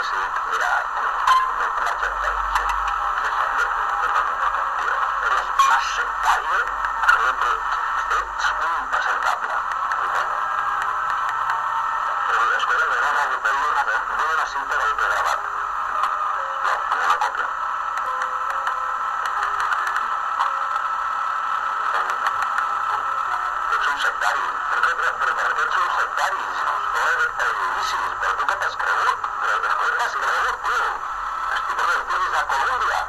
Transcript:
decidit mirar l'agenda. Eres más sectario, creo que ets un impresentable. Escolta, vull una cinta del que he gravat. No, una còpia. Ets un sectari. Però ets un sectari. No eres periodíssim. Però tu què t'has cregut? Però després t'has cregut, tu. Estic en els Premis de Colúmbia.